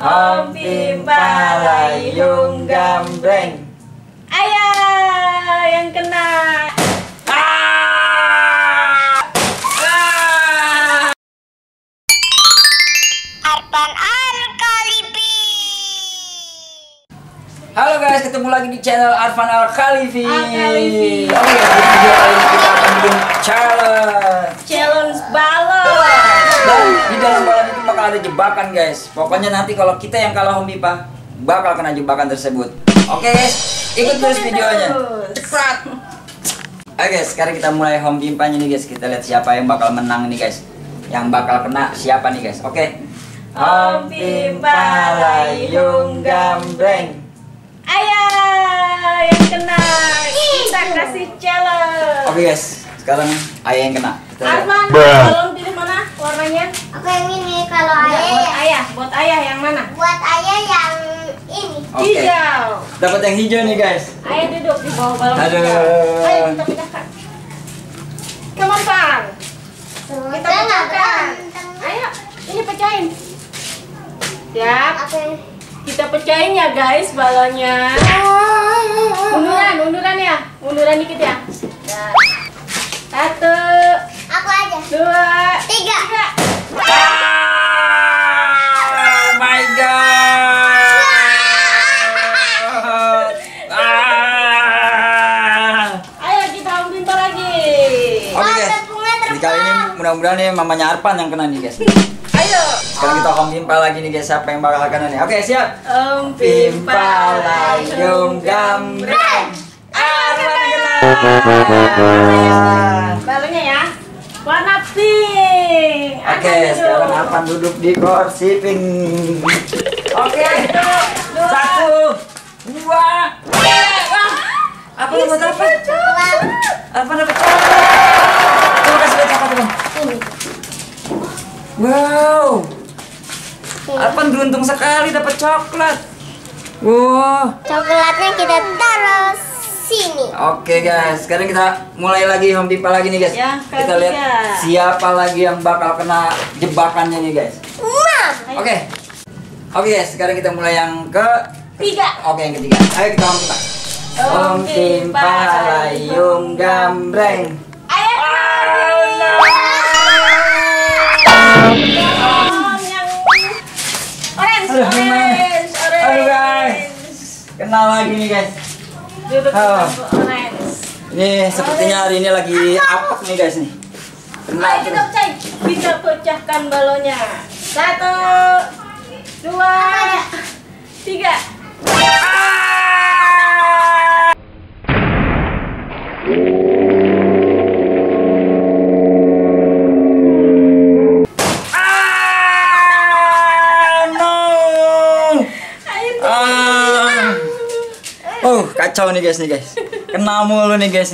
Om Pimpalayung gambreng. Ayah yang kena. Arfan Al-Khalifi. Halo guys, ketemu lagi di channel Arfan Al-Khalifi. Al-Khalifi. Oke, di video kali ini kita akan bikin Challenge balon. Dan di dalam balon itu bakal ada jebakan guys. Pokoknya nanti kalau kita yang kalah Om Pipa bakal kena jebakan tersebut. Oke guys, ikut terus videonya. Cepat. Oke guys, sekarang kita mulai Om Pipanya nih guys. Kita lihat siapa yang bakal menang nih guys. Yang bakal kena siapa nih guys. Oke. Om Pimpalayung gambreng. Ayah yang kena. Kita kasih challenge. Oke guys, sekarang ayah yang kena. Kita lihat. Arfan, balon pilih mana warnanya? Aku yang ini kalau Buat ayah yang mana? buat ayah yang ini. Oke. Hijau. Dapat yang hijau nih guys. Ayah duduk di bawah balon. Aduh. hijau. Ayo kita pecahkan. Come on, Pan. Kita pecahkan. Ayo, ini pecahin. Siap. Aku yang Kita pecahin ya guys balonnya. Munduran ya. Munduran dikit ya. Dah. 1, aku aja. 2, 3. Oh my god. Ayo kita ambil lagi. Oke guys. Di kali ini mudah-mudahan nih mamanya Arfan yang kena nih guys. Ayo. Sekarang kita Om Pimpa lagi nih guys, siapa yang bakal kena nih. Oke, siap. Om Pimpalayung gambreng. Balonnya ya. Warna pink. Oke, sekarang Arfan duduk di kursi pink. Oke. 1, 2, 3. Apa yang mau dapat? Arfan dapat coklat. Coba kasih lihat coklat teman. Wow. Arfan beruntung sekali dapat coklat. Wow. Coklatnya kita taruh sini. Oke guys, sekarang kita mulai lagi Om Pipa lagi nih guys. Ya, Kita lihat siapa lagi yang bakal kena jebakannya nih guys. Mam. Oke. Oke guys, sekarang kita mulai yang Tiga. Oke, yang ketiga. Ayo kita Om Pipa. Om Pimpalayung gambreng. Ayo. Yang orange. Aduh guys, kenal lagi nih guys. Duduk di Oh. bangku orange. Ini sepertinya hari ini lagi apek nih guys nih. Ayo Kenal kita terus. pecahin. Kita pecahkan balonnya. 1, 2, 3. Kacau nih guys. Kena mulu nih guys.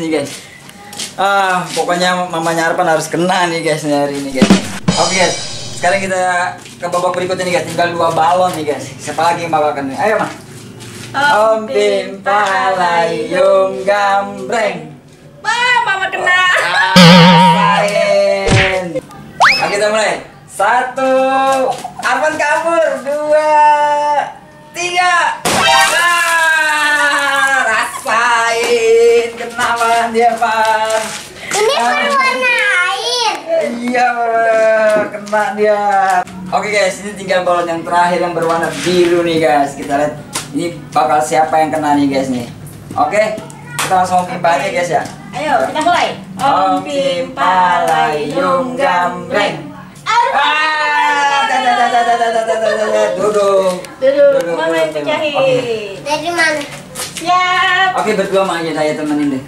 Pokoknya mamanya Arfan harus kena nih guys hari ini guys. Oke guys, sekarang kita ke babak berikutnya nih guys. Tinggal 2 balon nih guys. Siapa lagi yang bakal kena? Ayo mah. Om Pimpalayung gambreng. Mama kena. Rasain. Oke, kita mulai. 1, Arfan kabur. 2, 3. Rasain. Kenapa dia, Pan? Ini berwarna air. Iya, kena dia. Oke guys, ini tinggal balon yang terakhir yang berwarna biru nih guys. Kita lihat ini bakal siapa yang kena nih guys nih. Oke, kita langsung Pimpa aja guys ya. Ayo kita mulai. Om Pimpalayung gambreng. Duduk. Duduk. Mama yang pecahin. Dari mana? Siap. Oke, berdua mah aja saya temenin deh.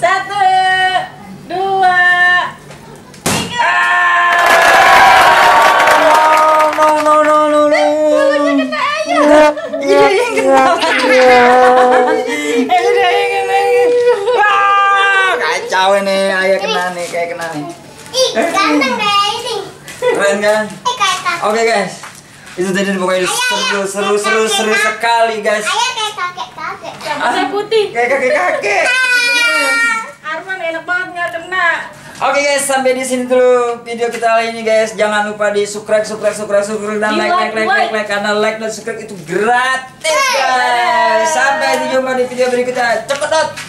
1, 2, 3. No. Iya yang kena. Kacau nih, ayah kena nih, kayak kena nih. Ih, ganteng kayak ini. Keren kan? Kayak kakek. Oke guys, itu tadi pokoknya seru sekali guys. Ayah kayak kakek. Rambutnya putih. Kayak kakek. Arfan enak banget nggak kena. Oke guys, sampai di sini dulu video kita kali ini guys. Jangan lupa di subscribe dan like karena like dan subscribe itu gratis guys. Sampai jumpa di video berikutnya. Cepet.